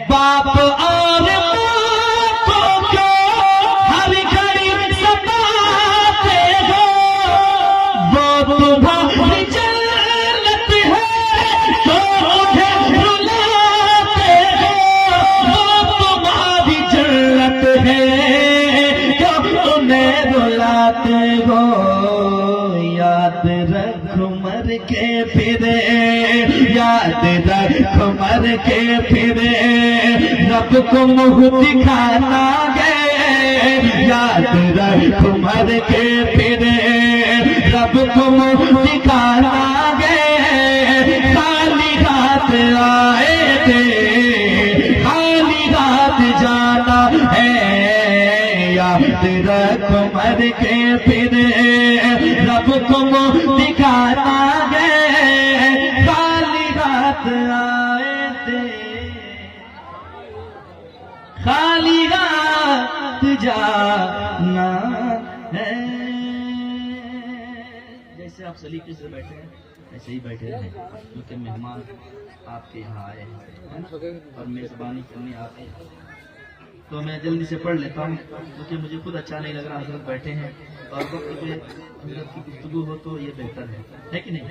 باپ اور ماں کو کیوں ہر گھڑی ستاتے ہو، وہ تمہاری جنت ہے تو انہیں رلاتے ہو، وہ تمہاری جنت ہے تو انہیں رلاتے ہو۔ یاد رکھ مر کے پھرے، یاد رکھ مر کے پھرے، رب کو منہ دکھانا گے۔ یاد رکھ مر کے پھرے، رب کو منہ دکھانا گے۔ خالی ہاتھ آئے تھے، خالی ہاتھ جانا ہے۔ یاد رکھ مر کے پھرے، رب کو منہ دکھانا گے۔ خالی ہاتھ آئے تھے، خالی ہاتھ جانا ہے۔ جیسے آپ سلیقے سے بیٹھے ہیں ایسے ہی بیٹھے رہیں، کیونکہ مہمان آپ کے یہاں آئے ہیں اور میزبانی کرنے آتے ہیں۔ تو میں جلدی سے پڑھ لیتا ہوں کیونکہ مجھے خود اچھا نہیں لگ رہا، حضرت بیٹھے ہیں اور وقت پہ حضرت کی گفتگو ہو تو یہ بہتر ہے کہ نہیں؟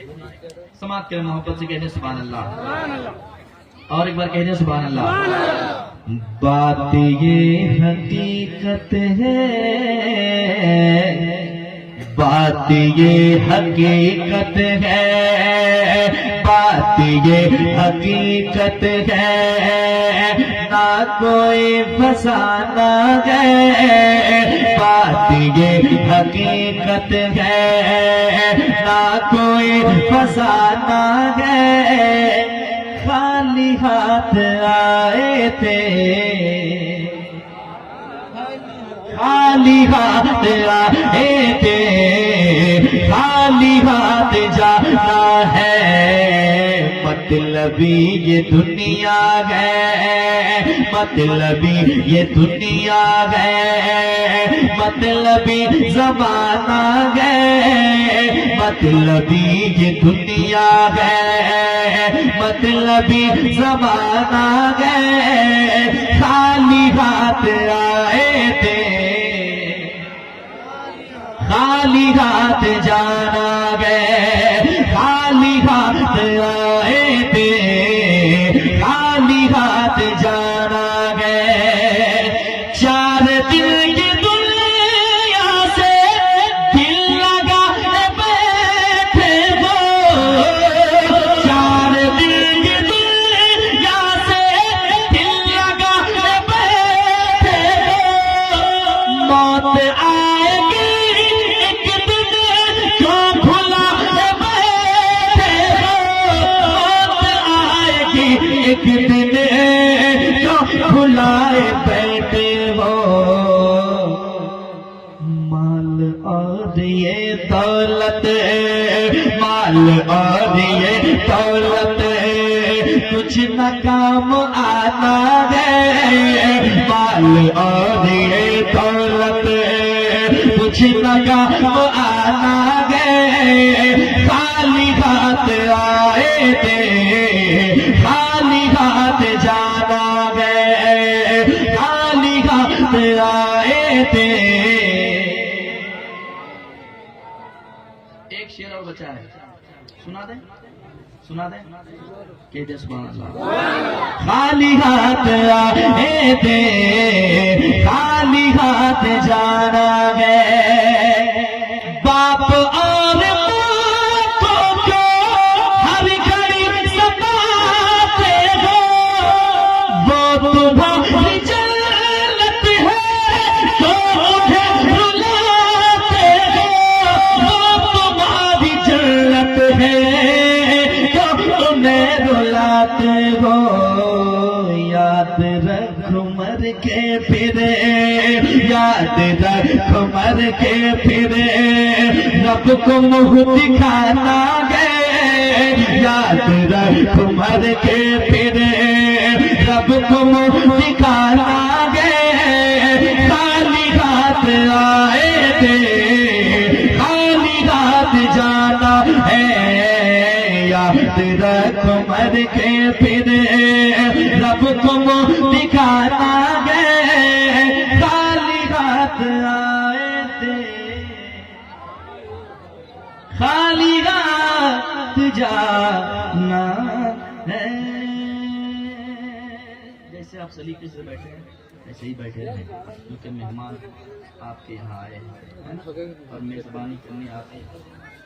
سماعت کریں، محبت سے کہتے ہیں سبحان اللہ، اور ایک بار کہتے ہیں سبحان اللہ۔ بات یہ حقیقت ہے، بات یہ حقیقت ہے، بات یہ حقیقت ہے، نہ کوئی فسانہ ہے۔ بات یہ حقیقت ہے، نہ کوئی فسانہ ہے۔ خالی ہاتھ آئے تھے، خالی ہاتھ آئے تھے، خالی ہاتھ جانا ہے۔ مطلبی یہ دنیا ہے، مطلبی یہ دنیا ہے، مطلبی زمانہ ہے، مطلبی یہ دنیا ہے، مطلبی زمانہ ہے۔ خالی ہاتھ آئے تھے، خالی ہاتھ جانا گئے۔ خالی ہاتھ آئے تھے، خالی ہاتھ جانا گئے۔ چار دل کی دنیا سے دل لگا بیٹھے ہو، چار دل کی دنیا سے دل لگا بیٹھے ہو۔ موت آئے گی ایک دن جو بھلا بیٹھے ہو، موت آئے گی ایک دن جو بھلائے بیٹھے ہو۔ مال اور یہ دولت، مال اور یہ دولت کچھ نہ کام آنا ہے۔ مال اور یہ دولت کچھ نہ کام آنا ہے۔ خالی ہاتھ آئے تھے، خالی ہاتھ جانا گئے۔ خالی ہاتھ آئے تھے۔ ایک شعر اور بچا ہے، سنا دیں، سنا دیں، کہتے ہیں سبحان اللہ۔ خالی ہاتھ آئے تھے، خالی ہاتھ جانا گئے۔ باپ اور ماں کو کیوں ہر گھڑی ستاتے ہو، وہ تمہاری جنت ہے تو انہیں رلاتے ہو، وہ تمہاری جنت ہے تو انہیں رلاتے ہو۔ یاد رکھ مر کے پھرے، یاد رکھ مر کے پھرے، رب کو منہ دکھانا گے۔ یاد رکھ مر کے پھرے، رب کو منہ دکھانا گے۔ خالی ہاتھ آئے تھے، خالی ہاتھ جانا ہے۔ یاد رکھ مر کے پھرے، رب کو دکھاتا ہے خالی ہاتھ آئے تھے خالی ہاتھ جانا ہے جیسے آپ سلیقے سے بیٹھے ہیں ایسے ہی بیٹھے رہیں کیونکہ مہمان آپ کے یہاں آئے ہیں اور میزبانی کرنے آتے ہیں